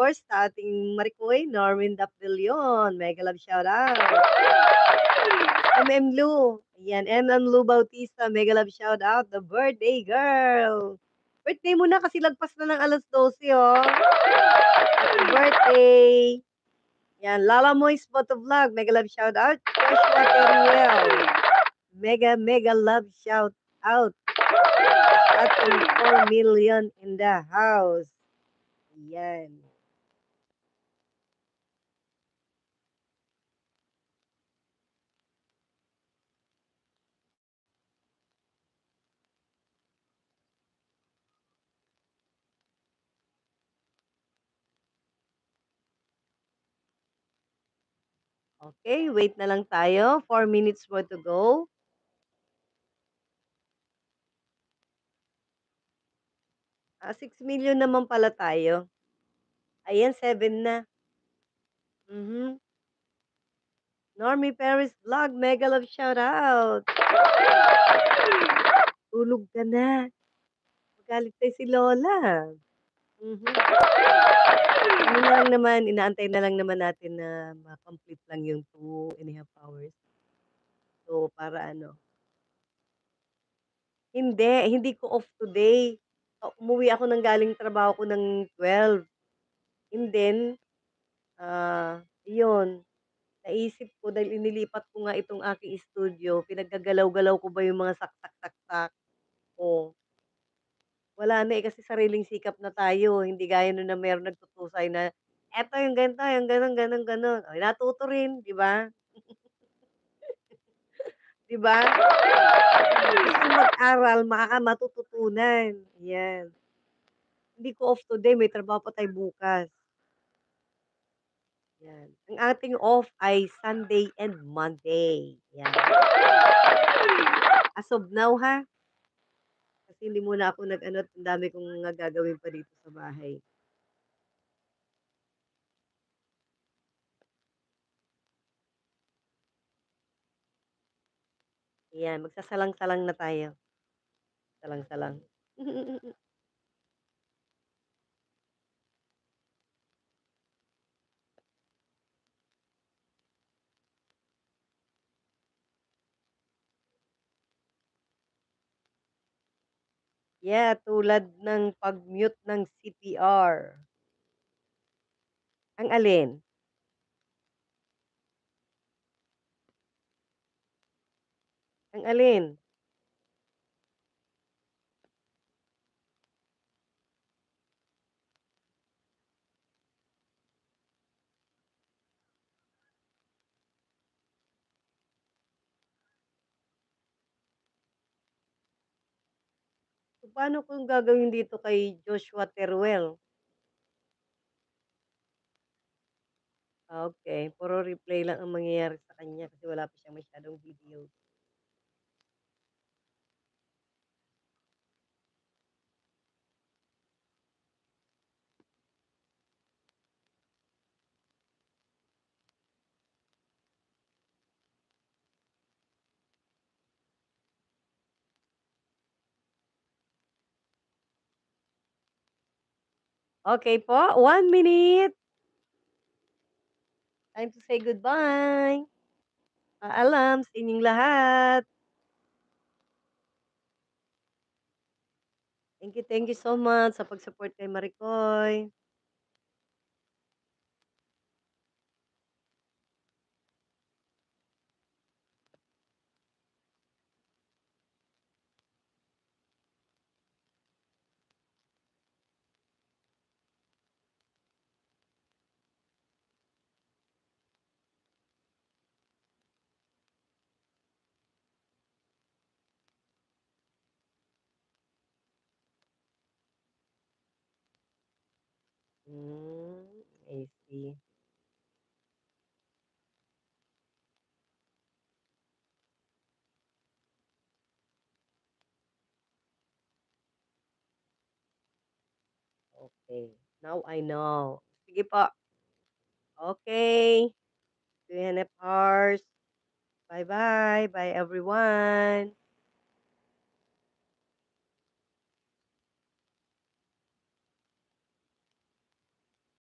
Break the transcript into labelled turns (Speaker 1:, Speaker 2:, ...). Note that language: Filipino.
Speaker 1: course, sa ating Maricoy, Normin Dapdillion, mega love shoutout. Lou, ayan, Lu Bautista, mega love shoutout, the birthday girl. Birthday mo na kasi lagpas na ng 12:00 oh. Happy birthday! Yan, Lala Moy Spot of Vlog, mega love shoutout. Joshua Teruel, mega love shout out. Ating 4 million in the house. Yan. Okay, wait na lang tayo. 4 minutes more to go. 6 million naman pala tayo. Ayan, 7 na. Mhm. Normie Paris Vlog, mega love shoutout. Tulog ka na. Magalit tayo si Lola. Mhm. Ano na lang naman, inaantay na lang naman natin na ma-complete lang yung 2.5 hours. So, para ano, hindi ko off today. Umuwi ako ng galing trabaho ko ng 12. And then, iyon, naisip ko dahil inilipat ko nga itong aking studio, pinaggagalaw-galaw ko ba yung mga saksak-saksak. Oh, wala na, kasi sariling sikap na tayo, hindi gaya no'n na merong nagtutusay na, "Eto yung ganito, yung gano'n, gano'n, gano'n." Oh, natuto rin, 'di ba? 'Di ba? Gustong mag-aral, matututunan, 'yan. Hindi ko off today, may trabaho pa tayo bukas, 'yan. Ang ating off ay Sunday and Monday, 'yan. As of now ha, kasi hindi muna ako nag-ano at ang dami kong mga gagawin pa dito sa bahay. 'Yan, magsasalang-salang na tayo, salang-salang. Yeah, tulad ng pag-mute ng CPR. Ang alin? Ang alin? So, paano kung gagawin dito kay Joshua Teruel? Okey, puro replay lang ang mangyayari sa kanya kasi wala pa siyang masyadong video. Okey po, 1 minute. Time to say goodbye. Paalam sa inyong lahat. Thank you so much sa pag-support kay Maricoy. Hmm, I see. Okay, now I know. Sige po. Okay, 2.5 hours. Bye-bye. Bye, everyone.